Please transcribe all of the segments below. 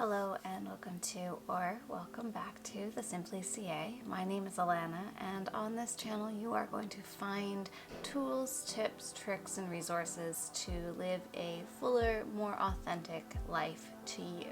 Hello and welcome to, or welcome back to, the Simply CA. My name is Alana, and on this channel you are going to find tools, tips, tricks, and resources to live a fuller, more authentic life to you.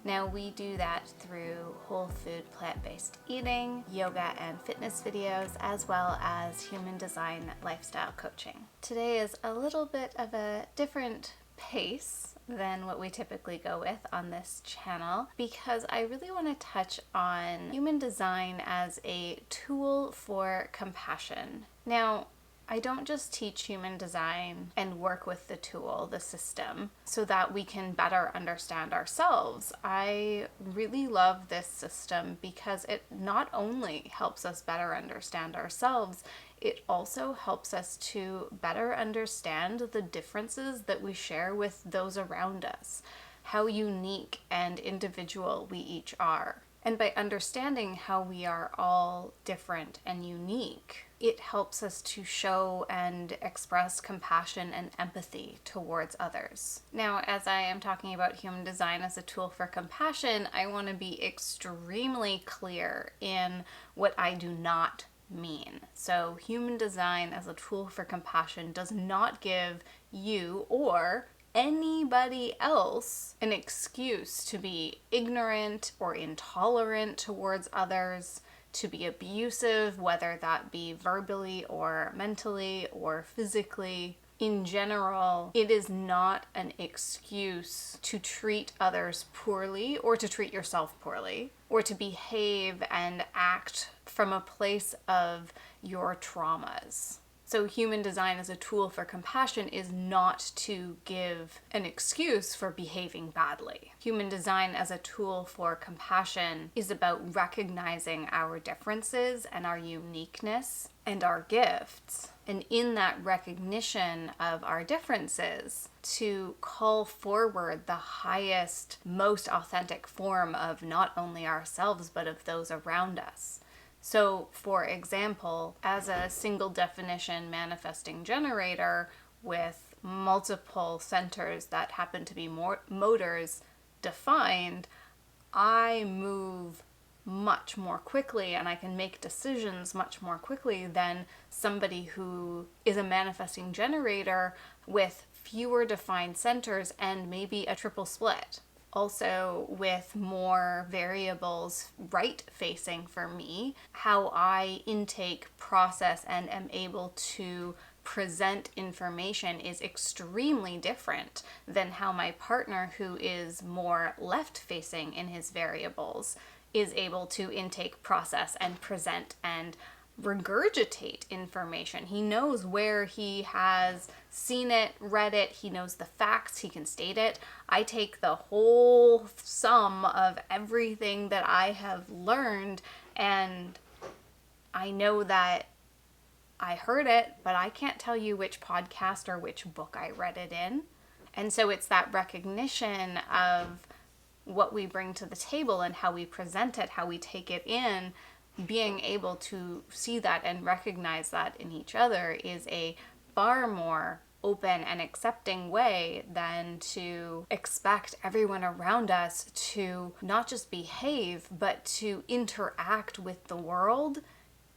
Now we do that through whole food, plant-based eating, yoga and fitness videos, as well as human design lifestyle coaching. Today is a little bit of a different pace than what we typically go with on this channel, because I really want to touch on human design as a tool for compassion. Now, I don't just teach human design and work with the tool, the system, so that we can better understand ourselves. I really love this system because it not only helps us better understand ourselves, it also helps us to better understand the differences that we share with those around us, how unique and individual we each are. And by understanding how we are all different and unique, it helps us to show and express compassion and empathy towards others. Now, as I am talking about human design as a tool for compassion, I want to be extremely clear in what I do not mean. So, human design as a tool for compassion does not give you or anybody else an excuse to be ignorant or intolerant towards others, to be abusive, whether that be verbally or mentally or physically. In general, it is not an excuse to treat others poorly or to treat yourself poorly or to behave and act from a place of your traumas. So human design as a tool for compassion is not to give an excuse for behaving badly. Human design as a tool for compassion is about recognizing our differences and our uniqueness and our gifts. And in that recognition of our differences, to call forward the highest, most authentic form of not only ourselves, but of those around us. So, for example, as a single definition manifesting generator with multiple centers that happen to be motors defined, I move much more quickly and I can make decisions much more quickly than somebody who is a manifesting generator with fewer defined centers and maybe a triple split. Also, with more variables right facing for me, how I intake, process, and am able to present information is extremely different than how my partner, who is more left facing in his variables, is able to intake, process, and present and regurgitate information. He knows where he has seen it, read it, he knows the facts, he can state it. I take the whole sum of everything that I have learned, and I know that I heard it, but I can't tell you which podcast or which book I read it in. And so it's that recognition of what we bring to the table and how we present it, how we take it in. Being able to see that and recognize that in each other is a far more open and accepting way than to expect everyone around us to not just behave, but to interact with the world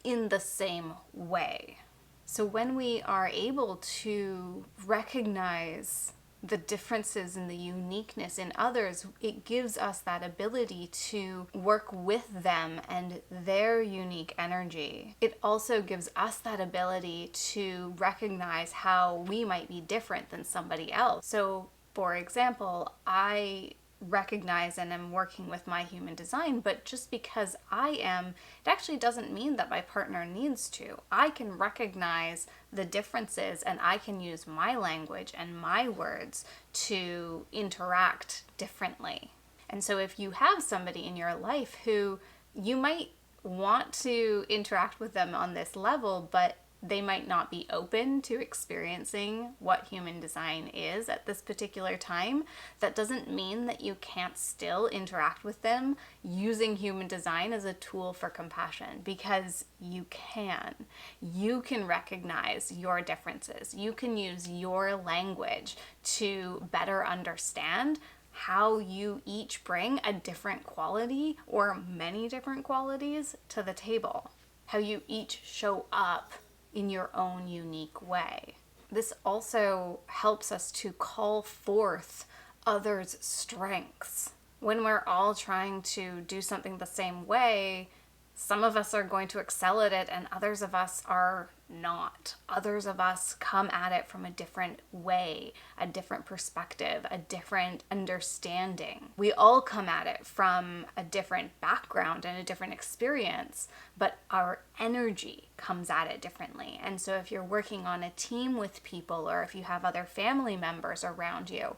in the same way. So when we are able to recognize the differences and the uniqueness in others, it gives us that ability to work with them and their unique energy. It also gives us that ability to recognize how we might be different than somebody else. So, for example, I recognize and am working with my human design, but just because I am, it actually doesn't mean that my partner needs to. I can recognize the differences and I can use my language and my words to interact differently. And so if you have somebody in your life who you might want to interact with them on this level, but they might not be open to experiencing what human design is at this particular time, that doesn't mean that you can't still interact with them using human design as a tool for compassion, because you can. You can recognize your differences. You can use your language to better understand how you each bring a different quality or many different qualities to the table, how you each show up in your own unique way. This also helps us to call forth others' strengths. When we're all trying to do something the same way, some of us are going to excel at it and others of us are not. Others of us come at it from a different way, a different perspective, a different understanding. We all come at it from a different background and a different experience, but our energy comes at it differently. And so if you're working on a team with people, or if you have other family members around you,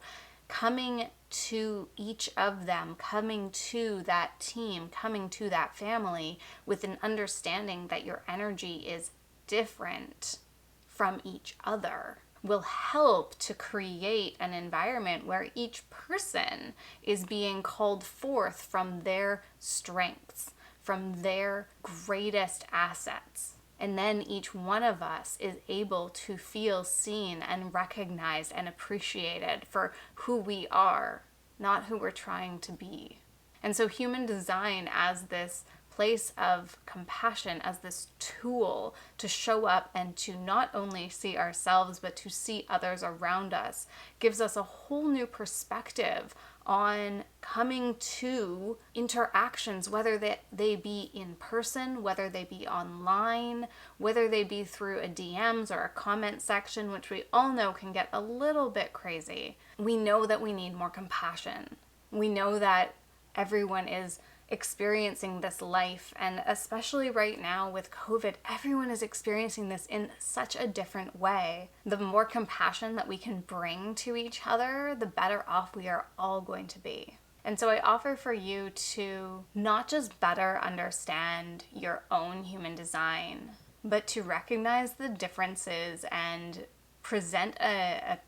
coming to each of them, coming to that team, coming to that family with an understanding that your energy is different from each other will help to create an environment where each person is being called forth from their strengths, from their greatest assets. And then each one of us is able to feel seen and recognized and appreciated for who we are, not who we're trying to be. And so human design as this place of compassion, as this tool to show up and to not only see ourselves, but to see others around us, gives us a whole new perspective on coming to interactions, whether they be in person, whether they be online, whether they be through a DMs or a comment section, which we all know can get a little bit crazy. We know that we need more compassion. We know that everyone is experiencing this life, and especially right now with COVID, everyone is experiencing this in such a different way. The more compassion that we can bring to each other, the better off we are all going to be. And so I offer for you to not just better understand your own human design, but to recognize the differences and present a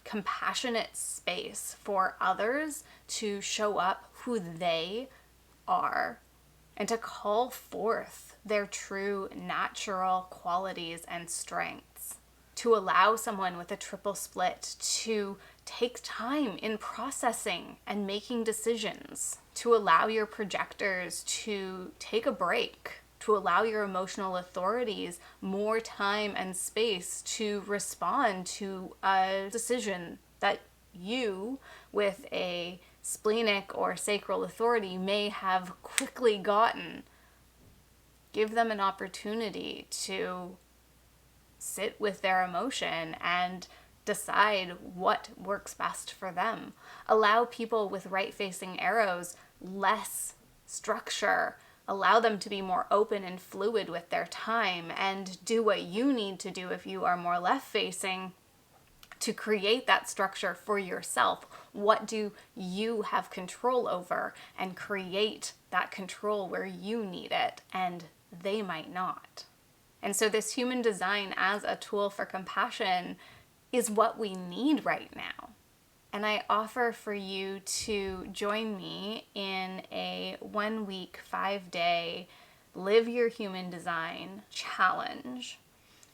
compassionate space for others to show up who they are, and to call forth their true natural qualities and strengths. To allow someone with a triple split to take time in processing and making decisions. To allow your projectors to take a break. To allow your emotional authorities more time and space to respond to a decision that you, with a splenic or sacral authority, may have quickly gotten. Give them an opportunity to sit with their emotion and decide what works best for them. Allow people with right-facing arrows less structure. Allow them to be more open and fluid with their time, and do what you need to do if you are more left-facing to create that structure for yourself. What do you have control over, and create that control where you need it and they might not. And so this human design as a tool for compassion is what we need right now. And I offer for you to join me in a 1 week, 5-day Live Your Human Design challenge.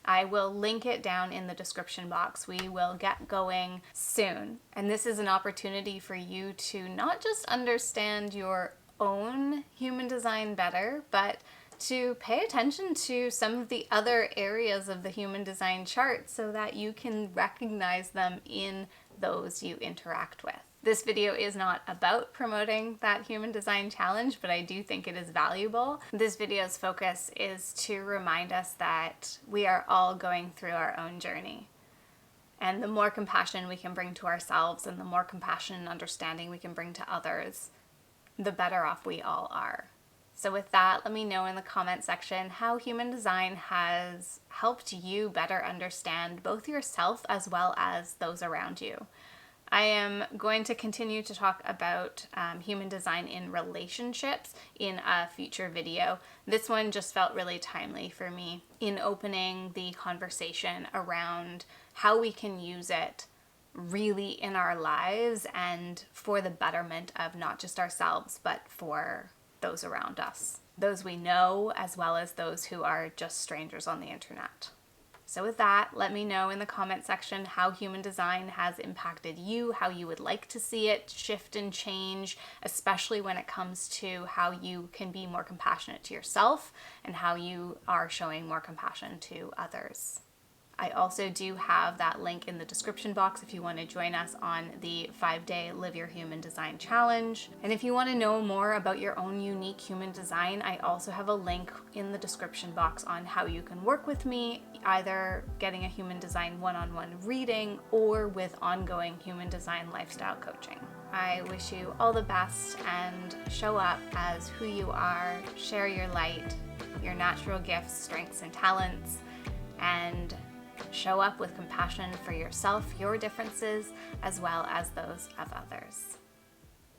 I will link it down in the description box. We will get going soon. And this is an opportunity for you to not just understand your own human design better, but to pay attention to some of the other areas of the human design chart so that you can recognize them in those you interact with. This video is not about promoting that human design challenge, but I do think it is valuable. This video's focus is to remind us that we are all going through our own journey. And the more compassion we can bring to ourselves and the more compassion and understanding we can bring to others, the better off we all are. So with that, let me know in the comment section how human design has helped you better understand both yourself as well as those around you. I am going to continue to talk about human design in relationships in a future video. This one just felt really timely for me in opening the conversation around how we can use it really in our lives and for the betterment of not just ourselves, but for those around us, those we know, as well as those who are just strangers on the internet. So with that, let me know in the comment section how human design has impacted you, how you would like to see it shift and change, especially when it comes to how you can be more compassionate to yourself and how you are showing more compassion to others. I also do have that link in the description box if you want to join us on the 5-day Live Your Human Design Challenge. And if you want to know more about your own unique human design, I also have a link in the description box on how you can work with me, either getting a human design one-on-one reading or with ongoing human design lifestyle coaching. I wish you all the best and show up as who you are, share your light, your natural gifts, strengths, and talents, and show up with compassion for yourself, your differences, as well as those of others.